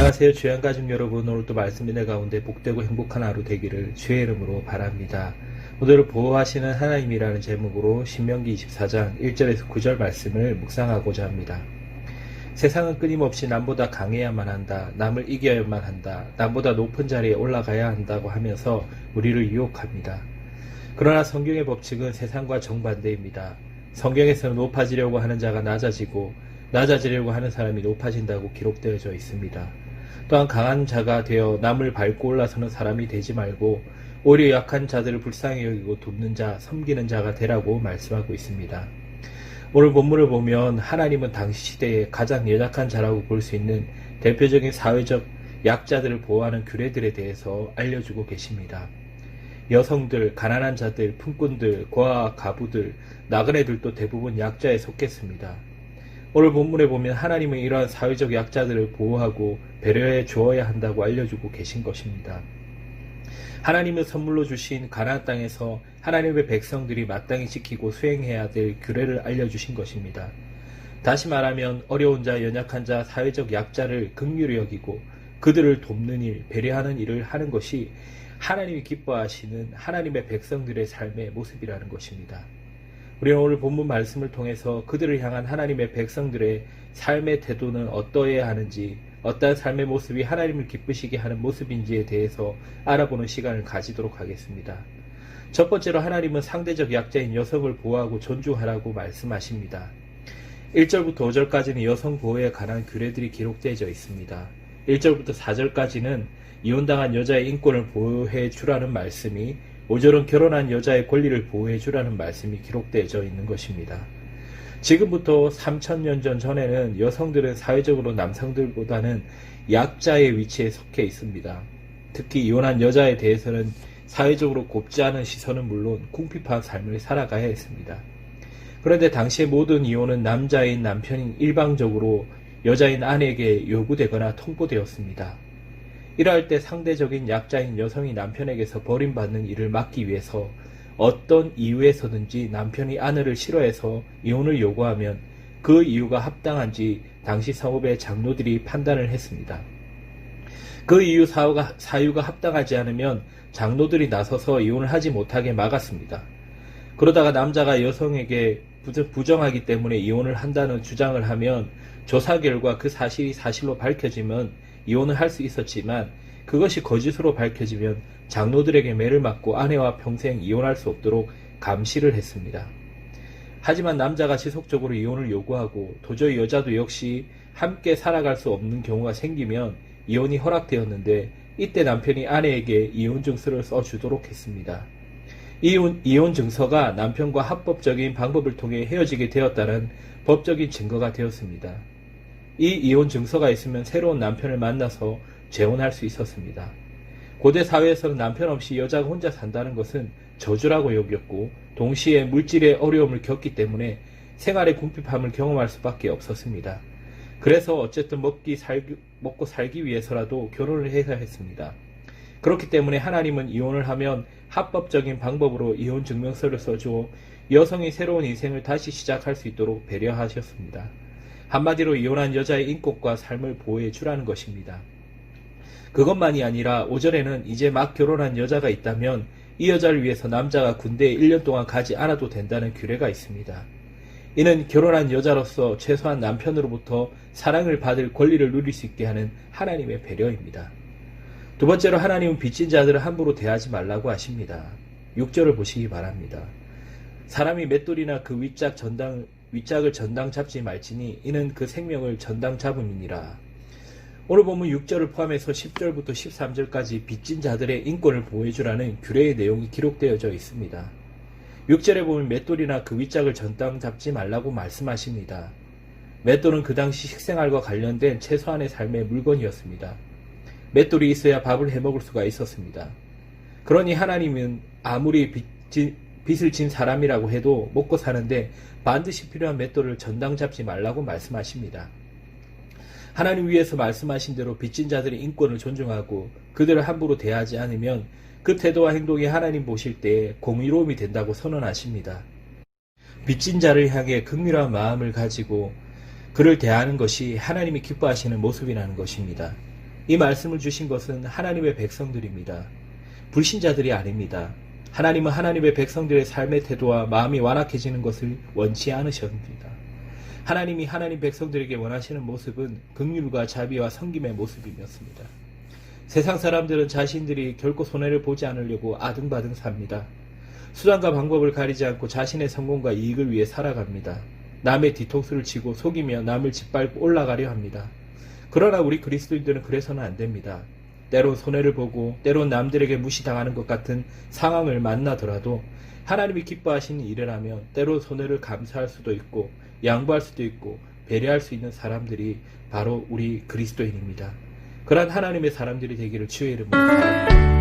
안녕하세요. 주양 가족 여러분, 오늘도 말씀 은혜 가운데 복되고 행복한 하루 되기를 주의 이름으로 바랍니다. 오늘은 보호하시는 하나님이라는 제목으로 신명기 24장 1절에서 9절 말씀을 묵상하고자 합니다. 세상은 끊임없이 남보다 강해야만 한다, 남을 이겨야만 한다, 남보다 높은 자리에 올라가야 한다고 하면서 우리를 유혹합니다. 그러나 성경의 법칙은 세상과 정반대입니다. 성경에서는 높아지려고 하는 자가 낮아지려고 하는 사람이 높아진다고 기록되어져 있습니다. 또한 강한 자가 되어 남을 밟고 올라서는 사람이 되지 말고 오히려 약한 자들을 불쌍히 여기고 돕는 자, 섬기는 자가 되라고 말씀하고 있습니다. 오늘 본문을 보면 하나님은 당시 시대에 가장 연약한 자라고 볼 수 있는 대표적인 사회적 약자들을 보호하는 규례들에 대해서 알려주고 계십니다. 여성들, 가난한 자들, 품꾼들, 고아 가부들, 나그네들도 대부분 약자에 속했습니다. 오늘 본문에 보면 하나님은 이러한 사회적 약자들을 보호하고 배려해 주어야 한다고 알려주고 계신 것입니다. 하나님은 선물로 주신 가나안 땅에서 하나님의 백성들이 마땅히 지키고 수행해야 될 규례를 알려주신 것입니다. 다시 말하면 어려운 자, 연약한 자, 사회적 약자를 긍휼히 여기고 그들을 돕는 일, 배려하는 일을 하는 것이 하나님이 기뻐하시는 하나님의 백성들의 삶의 모습이라는 것입니다. 우리는 오늘 본문 말씀을 통해서 그들을 향한 하나님의 백성들의 삶의 태도는 어떠해야 하는지, 어떠한 삶의 모습이 하나님을 기쁘시게 하는 모습인지에 대해서 알아보는 시간을 가지도록 하겠습니다. 첫 번째로 하나님은 상대적 약자인 여성을 보호하고 존중하라고 말씀하십니다. 1절부터 5절까지는 여성 보호에 관한 규례들이 기록되어 있습니다. 1절부터 4절까지는 이혼당한 여자의 인권을 보호해 주라는 말씀이, 5절은 결혼한 여자의 권리를 보호해 주라는 말씀이 기록되어 있는 것입니다. 지금부터 3000년 전에는 여성들은 사회적으로 남성들보다는 약자의 위치에 속해 있습니다. 특히 이혼한 여자에 대해서는 사회적으로 곱지 않은 시선은 물론 궁핍한 삶을 살아가야 했습니다. 그런데 당시의 모든 이혼은 남자인 남편이 일방적으로 여자인 아내에게 요구되거나 통보되었습니다. 이러할 때 상대적인 약자인 여성이 남편에게서 버림받는 일을 막기 위해서 어떤 이유에서든지 남편이 아내를 싫어해서 이혼을 요구하면 그 이유가 합당한지 당시 성읍의 장로들이 판단을 했습니다. 그 이유 사유가 합당하지 않으면 장로들이 나서서 이혼을 하지 못하게 막았습니다. 그러다가 남자가 여성에게 부정하기 때문에 이혼을 한다는 주장을 하면 조사 결과 그 사실이 사실로 밝혀지면 이혼을 할 수 있었지만 그것이 거짓으로 밝혀지면 장로들에게 매를 맞고 아내와 평생 이혼할 수 없도록 감시를 했습니다. 하지만 남자가 지속적으로 이혼을 요구하고 도저히 여자도 역시 함께 살아갈 수 없는 경우가 생기면 이혼이 허락되었는데, 이때 남편이 아내에게 이혼 증서를 써주도록 했습니다. 이혼 증서가 남편과 합법적인 방법을 통해 헤어지게 되었다는 법적인 증거가 되었습니다. 이 이혼 증서가 있으면 새로운 남편을 만나서 재혼할 수 있었습니다. 고대 사회에서는 남편 없이 여자가 혼자 산다는 것은 저주라고 여겼고, 동시에 물질의 어려움을 겪기 때문에 생활의 궁핍함을 경험할 수밖에 없었습니다. 그래서 어쨌든 먹고 살기 위해서라도 결혼을 해야 했습니다. 그렇기 때문에 하나님은 이혼을 하면 합법적인 방법으로 이혼 증명서를 써주어 여성이 새로운 인생을 다시 시작할 수 있도록 배려하셨습니다. 한마디로 이혼한 여자의 인권과 삶을 보호해 주라는 것입니다. 그것만이 아니라 5절에는 이제 막 결혼한 여자가 있다면 이 여자를 위해서 남자가 군대에 1년 동안 가지 않아도 된다는 규례가 있습니다. 이는 결혼한 여자로서 최소한 남편으로부터 사랑을 받을 권리를 누릴 수 있게 하는 하나님의 배려입니다. 두 번째로 하나님은 빚진 자들을 함부로 대하지 말라고 하십니다. 6절을 보시기 바랍니다. 사람이 맷돌이나 그 윗짝을 전당 잡지 말지니 이는 그 생명을 전당 잡음이니라. 오늘 보면 6절을 포함해서 10절부터 13절까지 빚진 자들의 인권을 보호해주라는 규례의 내용이 기록되어져 있습니다. 6절에 보면 맷돌이나 그 윗짝을 전당 잡지 말라고 말씀하십니다. 맷돌은 그 당시 식생활과 관련된 최소한의 삶의 물건이었습니다. 맷돌이 있어야 밥을 해먹을 수가 있었습니다. 그러니 하나님은 아무리 빚을 진 사람이라고 해도 먹고 사는데 반드시 필요한 맷돌을 전당 잡지 말라고 말씀하십니다. 하나님 위에서 말씀하신 대로 빚진 자들의 인권을 존중하고 그들을 함부로 대하지 않으면 그 태도와 행동이 하나님 보실 때에 공의로움이 된다고 선언하십니다. 빚진 자를 향해 긍휼한 마음을 가지고 그를 대하는 것이 하나님이 기뻐하시는 모습이라는 것입니다. 이 말씀을 주신 것은 하나님의 백성들입니다. 불신자들이 아닙니다. 하나님은 하나님의 백성들의 삶의 태도와 마음이 완악해지는 것을 원치 않으셨습니다. 하나님이 하나님 백성들에게 원하시는 모습은 긍휼과 자비와 섬김의 모습이었습니다. 세상 사람들은 자신들이 결코 손해를 보지 않으려고 아등바등 삽니다. 수단과 방법을 가리지 않고 자신의 성공과 이익을 위해 살아갑니다. 남의 뒤통수를 치고 속이며 남을 짓밟고 올라가려 합니다. 그러나 우리 그리스도인들은 그래서는 안 됩니다. 때론 손해를 보고 때론 남들에게 무시당하는 것 같은 상황을 만나더라도 하나님이 기뻐하시는 일을 하면 때론 손해를 감수할 수도 있고 양보할 수도 있고 배려할 수 있는 사람들이 바로 우리 그리스도인입니다. 그러한 하나님의 사람들이 되기를 주의 이름으로 바랍니다.